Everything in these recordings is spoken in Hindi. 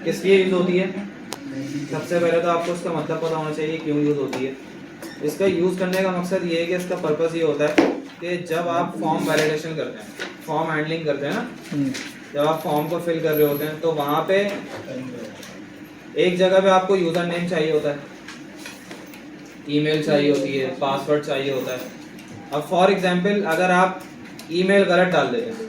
किस लिए यूज होती है? सबसे पहले तो आपको इसका मतलब पता होना चाहिए क्यों यूज होती है। इसका यूज करने का मकसद ये है कि इसका पर्पस ये होता है कि जब आप फॉर्म वैलिडेशन करते हैं, फॉर्म हैंडलिंग करते हैं ना, जब आप फॉर्म को फिल कर रहे होते हैं तो वहां पे एक जगह पे आपको यूजर नेम चाहिए होता है, ईमेल चाहिए होती है, पासवर्ड चाहिए होता है। अब फॉर एग्जांपल अगर आप ईमेल गलत डाल देते हैं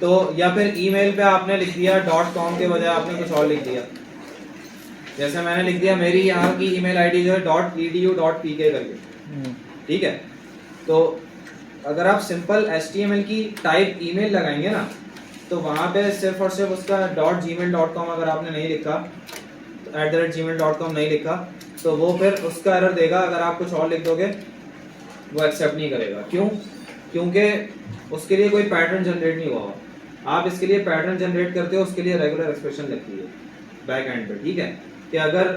तो, या फिर ईमेल पे आपने लिख दिया .com के बजाय आपने कुछ और लिख दिया, जैसे मैंने लिख दिया मेरी यहाँ की ईमेल आईडी जो है .edu.pk करके, ठीक है। तो अगर आप सिंपल HTML की टाइप ईमेल लगाएंगे ना तो वहाँ पे सिर्फ और सिर्फ उसका .gmail.com अगर आपने नहीं लिखा, @gmail.com नहीं लिखा, तो वो फिर उसका एरर देगा। अगर आप कुछ और लिख दोगे वो एक्सेप्ट नहीं करेगा। क्यों? क्योंकि उसके लिए कोई पैटर्न जनरेट नहीं हुआ। आप इसके लिए पैटर्न जनरेट करते हो, उसके लिए रेगुलर एक्सप्रेशन लगती है बैक एंड पे, ठीक है। कि अगर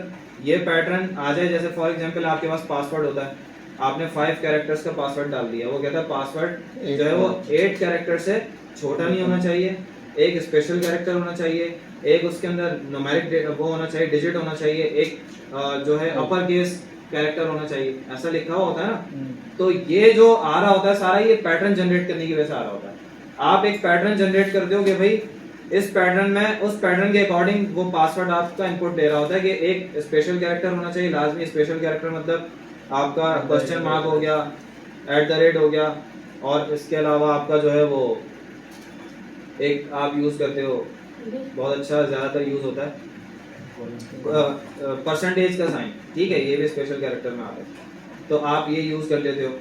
ये पैटर्न आ जाए, जैसे फॉर एग्जांपल आपके पास पासवर्ड होता है, आपने 5 कैरेक्टर्स का पासवर्ड डाल दिया, वो कहता है पासवर्ड जो है वो 8 कैरेक्टर से छोटा नहीं होना चाहिए, एक स्पेशल कैरेक्टर होना चाहिए, एक उसके अंदर न्यूमेरिक वो होना चाहिए, डिजिट होना चाहिए, एक जो है अपर केस कैरेक्टर होना चाहिए, ऐसा लिखा हुआ होता है ना। तो ये जो आ रहा होता है सारा, ये पैटर्न जनरेट करने की वजह से आ रहा होता है। आप एक पैटर्न जनरेट करते हो कि भाई इस पैटर्न में, उस पैटर्न के अकॉर्डिंग वो पासवर्ड आपका इनपुट दे रहा होता है कि एक स्पेशल कैरेक्टर होना चाहिए, लाजमी स्पेशल कैरेक्टर मतलब आपका क्वेश्चन मार्क हो गया, @ हो गया, और इसके अलावा आपका जो है वो एक आप यूज करते हो, बहुत अच्छा ज़्यादातर यूज होता है परसेंटेज का साइन, ठीक है, ये भी स्पेशल कैरेक्टर में आता है, तो आप ये यूज कर लेते हो।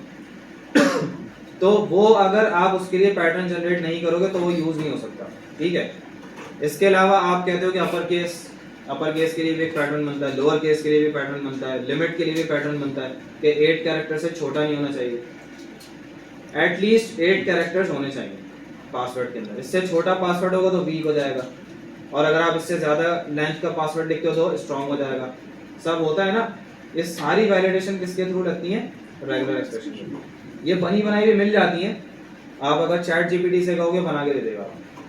तो वो अगर आप उसके लिए पैटर्न जनरेट नहीं करोगे तो वो यूज नहीं हो सकता, ठीक है। इसके अलावा आप कहते हो कि अपर केस के लिए भी एक पैटर्न बनता है, लोअर केस के लिए भी पैटर्न बनता है, लिमिट के लिए भी पैटर्न बनता है कि 8 कैरेक्टर से छोटा नहीं होना चाहिए, एटलीस्ट 8 कैरेक्टर्स होने चाहिए पासवर्ड के अंदर। इससे छोटा पासवर्ड होगा तो वीक हो जाएगा, और अगर आप इससे ज्यादा लेंथ का पासवर्ड लिखते हो तो स्ट्रांग हो जाएगा। सब होता है ना। ये सारी वैलिडेशन किसके थ्रू लगती है? Regular expression. ये बनी बनाई भी मिल जाती है। आप अगर चैट जीपीटी से कहोगे बना के दे देगा,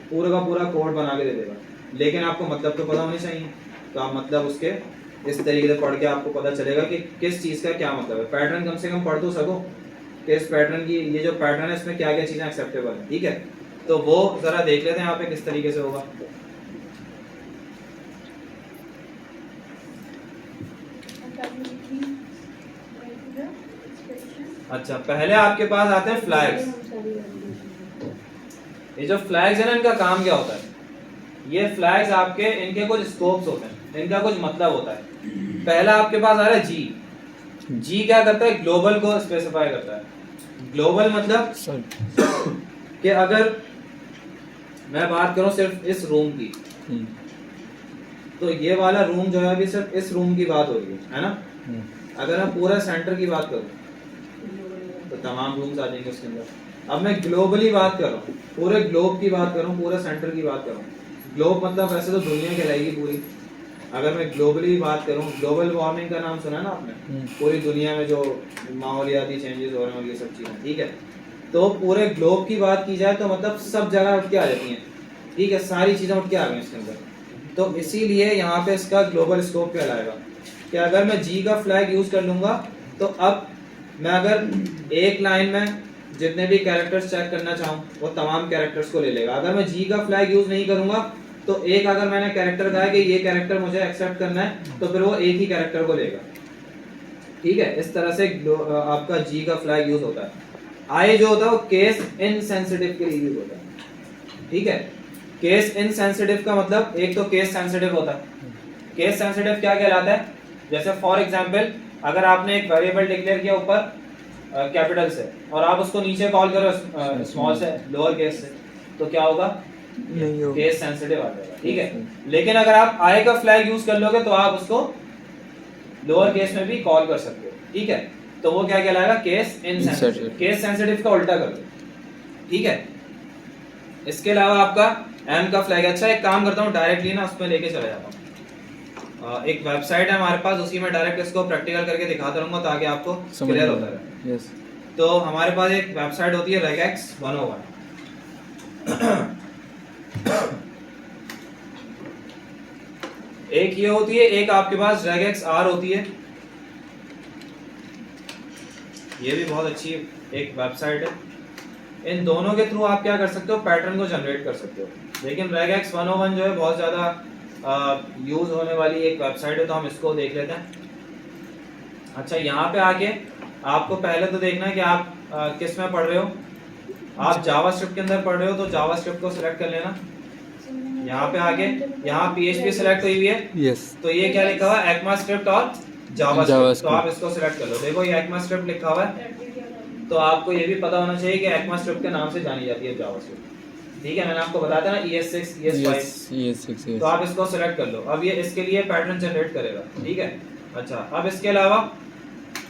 पूरा का पूरा कोड बना के दे देगा, लेकिन आपको मतलब तो पता होनी चाहिए। तो आप मतलब उसके इस तरीके से पढ़ के आपको पता चलेगा कि किस चीज़ का क्या मतलब है। पैटर्न कम से कम पढ़ तो सको कि इस पैटर्न की, ये जो पैटर्न है इसमें क्या क्या चीज़ें एक्सेप्टेबल है, ठीक है। तो वो ज़रा देख लेते हैं यहाँ पे किस तरीके से होगा। अच्छा, पहले आपके पास आते हैं फ्लैग्स। ये जो फ्लैग्स है ना, इनका काम क्या होता है? ये फ्लैग्स आपके, इनके कुछ स्कोप्स होते हैं, इनका कुछ मतलब होता है। पहला आपके पास आ रहा है जी। जी क्या करता है? ग्लोबल को स्पेसिफाई करता है। ग्लोबल मतलब कि अगर मैं बात करूं सिर्फ इस रूम की, तो ये वाला रूम जो है अभी सिर्फ इस रूम की बात हो रही है ना। अगर मैं पूरा सेंटर की बात करूं तो तमाम रूम्स आ जाएंगे उसके अंदर। अब मैं ग्लोबली बात कर रहा हूँ, पूरे ग्लोब की बात कर रहा हूँ, पूरे सेंटर की बात कर रहा हूँ। ग्लोब मतलब वैसे तो दुनिया कहलाएगी पूरी। अगर मैं ग्लोबली बात करूँ, ग्लोबल वार्मिंग का नाम सुना है ना आपने? पूरी दुनिया में जो माहौलियाती चेंजेस हो रहे हैं और ये सब चीज़ें, ठीक है। तो पूरे ग्लोब की बात की जाए तो मतलब सब जगह उठ के आ जाती हैं, ठीक है, सारी चीज़ें उठ के आ गई इसके अंदर। तो इसीलिए यहाँ पे इसका ग्लोबल स्कोप कहलाएगा कि अगर मैं जी का फ्लैग यूज़ कर लूँगा तो अब मैं अगर एक लाइन में जितने भी कैरेक्टर्स चेक करना चाहूँ वो तमाम कैरेक्टर्स को ले लेगा। अगर मैं जी का फ्लैग यूज़ नहीं करूँगा तो एक अगर मैंने कैरेक्टर कहा कि ये कैरेक्टर मुझे एक्सेप्ट करना है तो फिर वो एक ही कैरेक्टर को लेगा, ठीक है। इस तरह से आपका जी का फ्लैग यूज़ होता है। आई जो होता है वो केस इनसेंसिटिव के लिए यूज होता है, ठीक है। केस इनसेंसिटिव का मतलब, एक तो केस सेंसिटिव होता है। केस सेंसिटिव क्या कहलाता है? जैसे फॉर एग्जांपल अगर आपने एक वेरिएबल डिक्लेयर किया ऊपर कैपिटल से और आप उसको नीचे कॉल करो स्मॉल से, लोअर केस से, तो क्या होगा? केस सेंसिटिव आ जाएगा, ठीक है। लेकिन अगर आप आई का फ्लैग यूज कर लोगे तो आप उसको लोअर केस में भी कॉल कर सकते हो, ठीक है। तो वो क्या कहलाएगा? Case insensitive. केस सेंसिटिव का उल्टा कर दो, ठीक है। इसके अलावा आपका एम का फ्लैग। अच्छा, एक काम करता हूँ, डायरेक्टली ना उसमें लेके चला जाता हूँ। एक वेबसाइट है हमारे पास, उसी में डायरेक्ट इसको प्रैक्टिकल करके दिखाता रहूंगा ताकि आपको क्लियर होता रहे। यस। तो हमारे पास एक वेबसाइट होती है regex 101। एक ये होती है, एक आपके पास regex R होती है। ये भी बहुत अच्छी एक वेबसाइट है। इन दोनों के थ्रू आप क्या कर सकते हो, पैटर्न को जनरेट कर सकते हो। लेकिन regex 101 जो है बहुत ज़्यादा यूज होने वाली एक वेबसाइट है, तो हम इसको देख लेते हैं। अच्छा, यहाँ पे आके आपको पहले तो देखना है कि आप किस में पढ़ रहे हो। आप जावास्क्रिप्ट के अंदर पढ़ रहे हो तो जावास्क्रिप्ट को सिलेक्ट कर लेना। यहाँ पे आके यहाँ PHP सिलेक्ट हुई हुई है। यस। तो ये क्या लिखा हुआ है, ECMAScript और जावास्क्रिप्ट। तो आप इसको सिलेक्ट कर लो। देखो ये ECMAScript लिखा हुआ है, तो आपको ये भी पता होना चाहिए कि ECMAScript के नाम से जानी जाती है जावास्क्रिप्ट। ठीक है, मैंने आपको बताया था ना ES6 ES5। तो आप इसको सिलेक्ट कर लो। अब ये इसके लिए पैटर्न जनरेट करेगा। ठीक है। अच्छा, अब इसके अलावा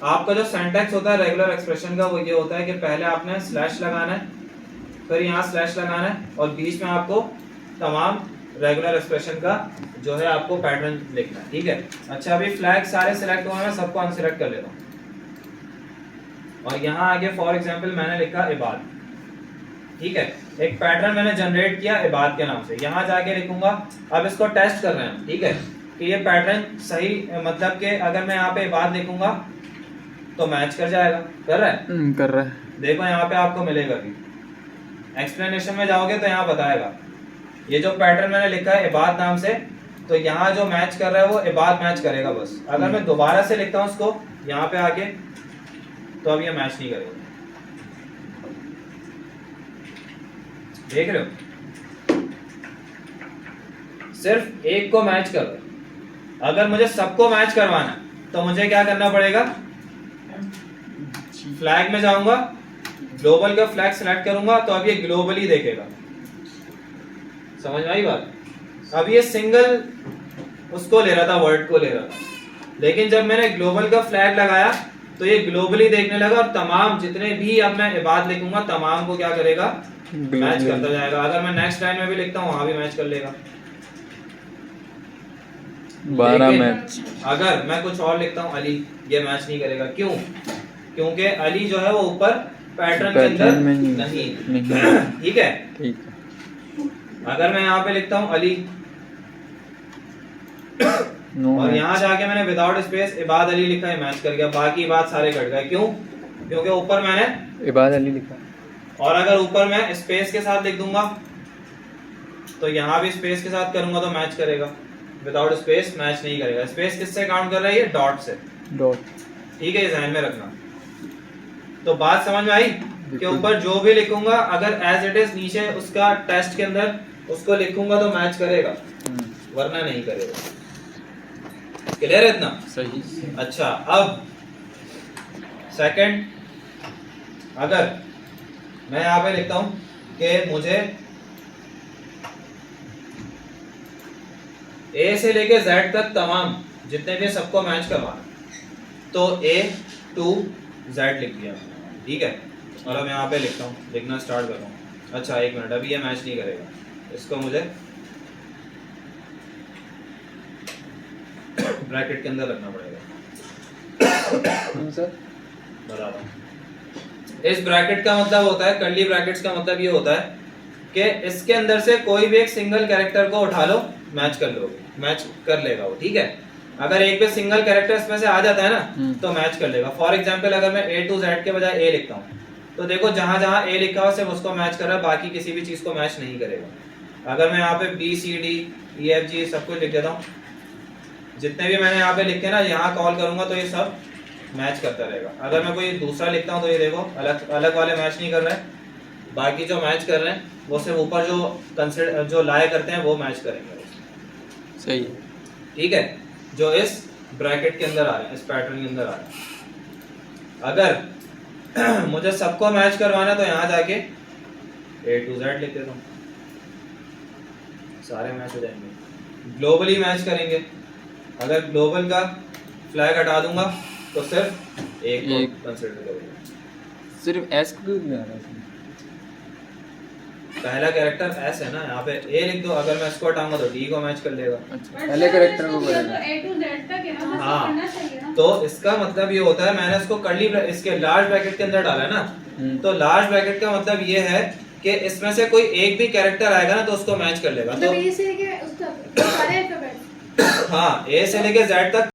आपका जो सिंटैक्स होता है रेगुलर एक्सप्रेशन का, वो ये होता है कि पहले आपने स्लैश लगाना है, फिर यहाँ स्लैश लगाना है, और बीच में आपको तमाम रेगुलर एक्सप्रेशन का जो है आपको पैटर्न लिखना है। ठीक है। अच्छा, अभी फ्लैग सारे सिलेक्ट हुए हैं, सबको अनसिलेक्ट कर लेता हूँ। और यहाँ आगे फॉर एग्जांपल मैंने लिखा इबाद। ठीक है, एक पैटर्न मैंने जनरेट किया इबाद के नाम से। यहाँ जाके लिखूंगा, अब इसको टेस्ट कर रहे हैं। ठीक है, कि ये पैटर्न सही, मतलब कि अगर मैं यहाँ पे इबाद लिखूंगा तो मैच कर जाएगा। कर रहा है? कर रहा है। देखो यहाँ पे आपको मिलेगा भी। एक्सप्लेनेशन में जाओगे तो यहाँ बताएगा ये जो पैटर्न मैंने लिखा है इबाद नाम से, तो यहाँ जो मैच कर रहा है वो इबाद मैच करेगा बस। अगर मैं दोबारा से लिखता हूँ उसको यहाँ पे आके, तो अब ये मैच नहीं करेगा। देख रहे हो, सिर्फ एक को मैच कर रहा है। अगर मुझे सबको मैच करवाना है तो मुझे क्या करना पड़ेगा, फ्लैग में जाऊंगा, ग्लोबल का फ्लैग सिलेक्ट करूंगा, तो अब ये ग्लोबली देखेगा। समझ में आई बात? अब ये सिंगल उसको ले रहा था, वर्ड को ले रहा था, लेकिन जब मैंने ग्लोबल का फ्लैग लगाया तो ये ग्लोबली देखने लगा, और तमाम जितने भी अब मैं इबाद लिखूंगा तमाम को क्या करेगा, मैच करता जाएगा। अगर मैं नेक्स्ट लाइन में भी लिखता हूँ वहां भी मैच कर लेगा। 12 मैच। अगर मैं कुछ और लिखता हूँ अली, ये मैच नहीं करेगा। क्यों? क्योंकि अली जो है वो ऊपर पैटर्न के अंदर नहीं। ठीक है। ठीक है। अगर मैं यहाँ पे लिखता हूँ अली और यहाँ जाके मैंने विदाउट स्पेस इबाद अली लिखा है, मैच कर गया। बाकी इबाद सारे कट गए। क्यों? क्योंकि ऊपर मैंने इबाद अली लिखा। और अगर ऊपर मैं स्पेस के साथ लिख दूंगा तो यहाँ भी स्पेस के साथ करूंगा तो मैच करेगा। विदाउट स्पेस मैच नहीं करेगा। स्पेस किससे काउंट कर रहा है? ये डॉट से। डॉट। ठीक है, ये ध्यान में रखना। तो बात समझ में आई कि ऊपर जो भी लिखूंगा अगर एज इट इज नीचे उसका टेस्ट के अंदर उसको लिखूंगा तो मैच करेगा, वरना नहीं करेगा। क्लियर है इतना? सही। अच्छा, अब सेकंड, अगर मैं यहाँ पे लिखता हूं कि मुझे ए से लेके जेड तक तमाम जितने भी सबको मैच करवाना, तो ए टू जेड लिख दिया। ठीक है, और अब यहाँ पे लिखता हूँ, लिखना स्टार्ट कर रहा हूँ। अच्छा, एक मिनट, अभी ये मैच नहीं करेगा, इसको मुझे ब्रैकेट के अंदर रखना पड़ेगा। सर बता रहा हूँ, इस ब्रैकेट का मतलब होता है, कर्ली ब्रैकेट्स का मतलब ये होता है कि इसके अंदर से कोई भी एक सिंगल कैरेक्टर को उठा लो, मैच कर लो, मैच कर लेगा वो। ठीक है, अगर एक भी सिंगल कैरेक्टर इसमें से आ जाता है ना तो मैच कर लेगा। फॉर एग्जांपल अगर मैं A to Z के बजाय A लिखता हूँ तो देखो जहां जहां A लिखा हुआ सिर्फ उसको मैच कर रहा है, बाकी किसी भी चीज को मैच नहीं करेगा। अगर मैं यहाँ पे B C D E F G सब कुछ लिख देता हूँ, जितने भी मैंने यहाँ पे लिखे ना, यहाँ कॉल करूंगा तो ये सब मैच करता रहेगा। अगर मैं कोई दूसरा लिखता हूँ तो ये देखो अलग अलग वाले मैच नहीं कर रहे हैं, बाकी जो मैच कर रहे हैं वो सिर्फ ऊपर जो कंसिडर जो लाए करते हैं वो मैच करेंगे। सही। ठीक है, जो इस ब्रैकेट के अंदर आ रहे हैं, इस पैटर्न के अंदर आ रहे हैं। अगर मुझे सबको मैच करवाना तो यहाँ जाके A to Z लिख देता हूँ, सारे मैच हो जाएंगे। ग्लोबली मैच करेंगे, अगर ग्लोबल का फ्लैग हटा दूंगा तो सिर्फ एक को कंसीडर करूंगा। सिर्फ एस को क्यों लिखा है? पहला कैरेक्टर एस है ना, यहाँ पे ए लिख दो। अगर मैं इसको हटाऊंगा तो डी को मैच कर लेगा। अच्छा, पहले कैरेक्टर को करेगा। A to Z तक है ना, हाँ, करना चाहिए ना। तो इसका मतलब ये होता है, मैंने इसको कर्ली इसके लार्ज ब्रैकेट के अंदर डाला है ना, तो लार्ज ब्रैकेट का मतलब ये है कि इसमें से कोई एक भी कैरेक्टर आएगा ना तो उसको मैच कर लेगा। तो मतलब ये से कि उसका सारे अल्फाबेट हाँ ए से लेके जेड तक